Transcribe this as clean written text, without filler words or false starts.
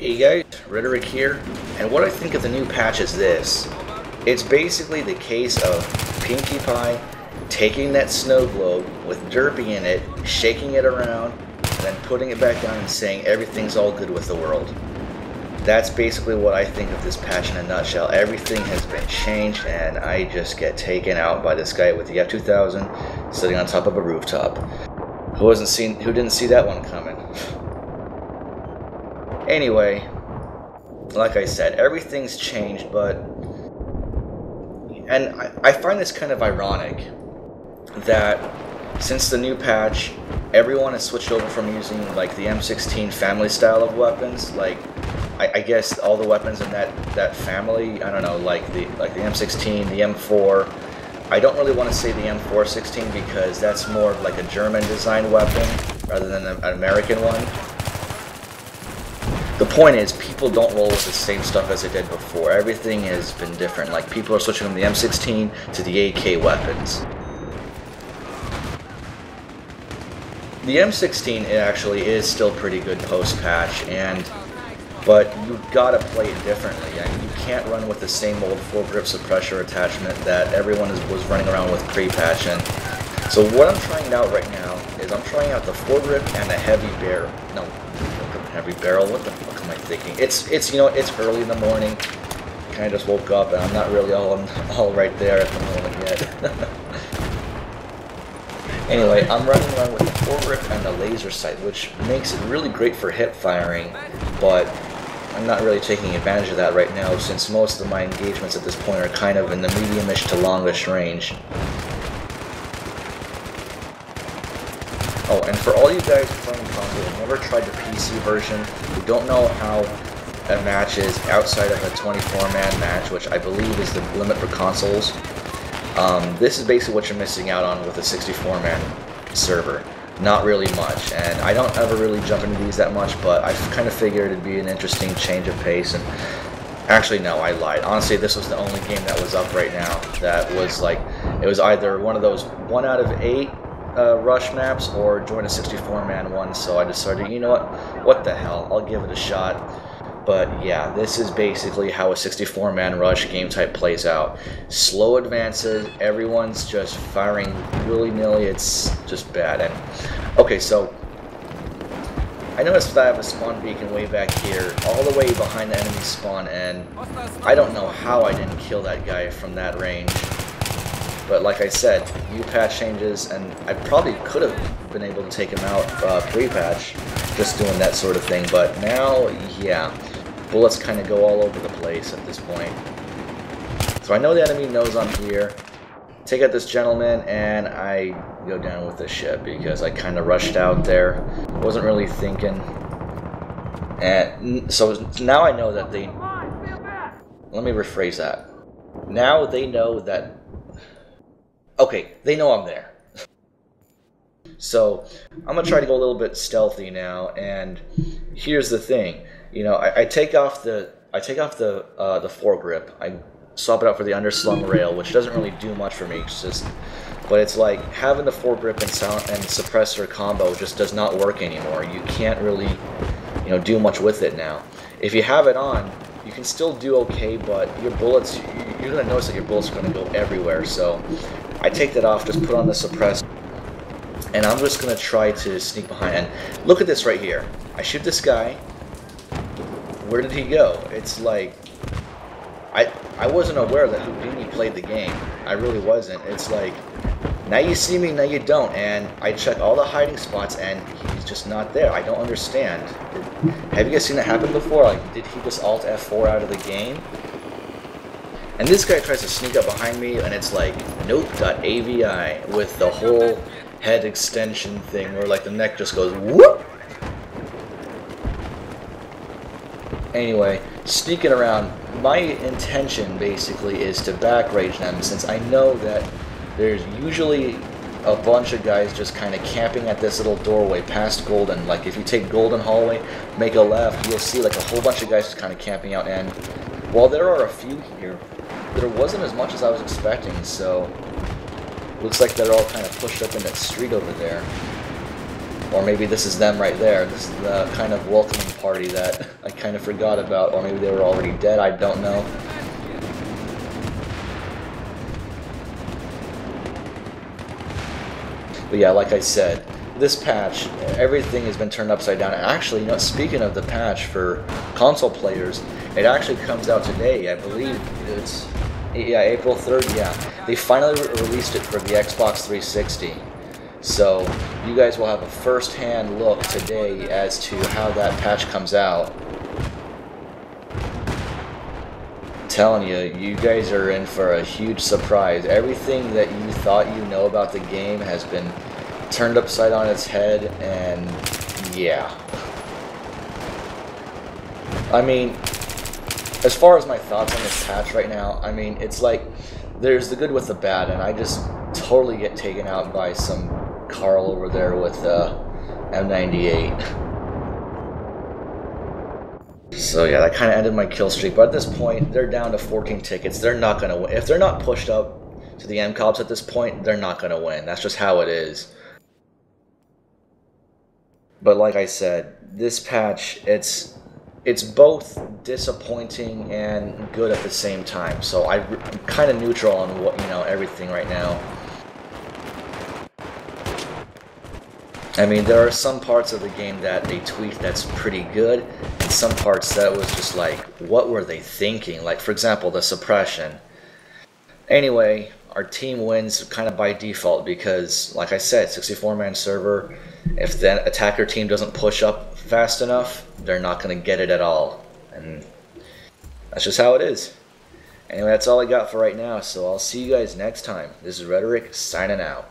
Hey guys, Rhetoric here, and what I think of the new patch is this. It's basically the case of Pinkie Pie taking that snow globe with Derpy in it, shaking it around, and then putting it back down and saying everything's all good with the world. That's basically what I think of this patch in a nutshell. Everything has been changed, and I just get taken out by this guy with the F2000 sitting on top of a rooftop. Who didn't see that one coming? Anyway, like I said, everything's changed, and I find this kind of ironic that since the new patch, everyone has switched over from using like the M16 family style of weapons. Like, I guess all the weapons in that family, I don't know, like the M16, the M4. I don't really want to say the M416 because that's more of like a German design weapon rather than an American one. The point is, people don't roll with the same stuff as they did before. Everything has been different. Like, people are switching from the M16 to the AK weapons. The M16 actually is still pretty good post-patch, but you've got to play it differently. I mean, you can't run with the same old foregrip suppressor attachment that everyone was running around with pre-patch. And so what I'm trying out right now is I'm trying out the foregrip and the heavy barrel. No. Heavy barrel, what the fuck am I thinking? It's you know, it's early in the morning. Kind of just woke up and I'm not really all right there at the moment yet. Anyway, I'm running around with the foregrip and the laser sight, which makes it really great for hip firing, but I'm not really taking advantage of that right now since most of my engagements at this point are kind of in the medium-ish to longish range. Oh, and for all you guys playing console who never tried the PC version, who don't know how a match is outside of a 24-man match, which I believe is the limit for consoles, this is basically what you're missing out on with a 64-man server. Not really much, and I don't ever really jump into these that much, but I kind of figured it'd be an interesting change of pace, and actually no, I lied. Honestly, this was the only game that was up right now that was like, it was either one of those 1 out of 8 rush maps or join a 64-man one, so I decided, you know what the hell, I'll give it a shot. But yeah, this is basically how a 64-man rush game type plays out. Slow advances, everyone's just firing willy-nilly, it's just bad. And okay, so I noticed that I have a spawn beacon way back here, all the way behind the enemy spawn, and I don't know how I didn't kill that guy from that range. But like I said, new patch changes, and I probably could have been able to take him out pre-patch, just doing that sort of thing. But now, yeah, bullets kind of go all over the place at this point. So I know the enemy knows I'm here. Take out this gentleman, and I go down with the ship because I kind of rushed out there. Wasn't really thinking. And so now I know that they... Let me rephrase that. Now they know that... Okay, they know I'm there. So I'm gonna try to go a little bit stealthy now, and here's the thing. You know, I take off the foregrip. I swap it out for the underslung rail, which doesn't really do much for me. It's just, but it's like having the foregrip and sound and suppressor combo just does not work anymore. You can't really, you know, do much with it now. If you have it on, you can still do okay, but your bullets, you're gonna notice that your bullets are gonna go everywhere. So I take that off, just put on the suppressor, and I'm just gonna try to sneak behind. And look at this right here. I shoot this guy. Where did he go? It's like I wasn't aware that Houdini played the game. I really wasn't. It's like, now you see me, now you don't. And I check all the hiding spots, and he's just not there. I don't understand. Have you guys seen that happen before? Like, did he just Alt F4 out of the game? And this guy tries to sneak up behind me, and it's like, nope.avi with the whole head extension thing where like the neck just goes whoop. Anyway, sneaking around, my intention basically is to back rage them, since I know that there's usually a bunch of guys just kind of camping at this little doorway past Golden. Like, if you take Golden Hallway, make a left, you'll see like a whole bunch of guys just kind of camping out, and while there are a few here, there wasn't as much as I was expecting, so looks like they're all kind of pushed up in that street over there. Or maybe this is them right there. This is the kind of welcoming party that I kind of forgot about. Or maybe they were already dead, I don't know. But yeah, like I said, this patch, everything has been turned upside down. Actually, you know, speaking of the patch for console players, it actually comes out today. I believe it's, yeah, April 3rd, yeah. They finally released it for the Xbox 360. So you guys will have a first-hand look today as to how that patch comes out. I'm telling you, you guys are in for a huge surprise. Everything that you thought you know about the game has been turned upside on its head, and yeah. I mean, as far as my thoughts on this patch right now, I mean, it's like there's the good with the bad, and I just totally get taken out by some Carl over there with M98. So yeah, that kind of ended my kill streak. But at this point, they're down to 14 tickets. They're not going to win. If they're not pushed up to the MCOPs at this point, they're not going to win. That's just how it is. But like I said, this patch, it's both disappointing and good at the same time. So I'm kind of neutral on what, you know, everything right now. I mean, there are some parts of the game that they tweaked that's pretty good, and some parts that was just like, what were they thinking? Like, for example, the suppression. Anyway, our team wins kind of by default because, like I said, 64-man server, if the attacker team doesn't push up fast enough, they're not going to get it at all. And that's just how it is. Anyway, that's all I got for right now, so I'll see you guys next time. This is Rhetoric, signing out.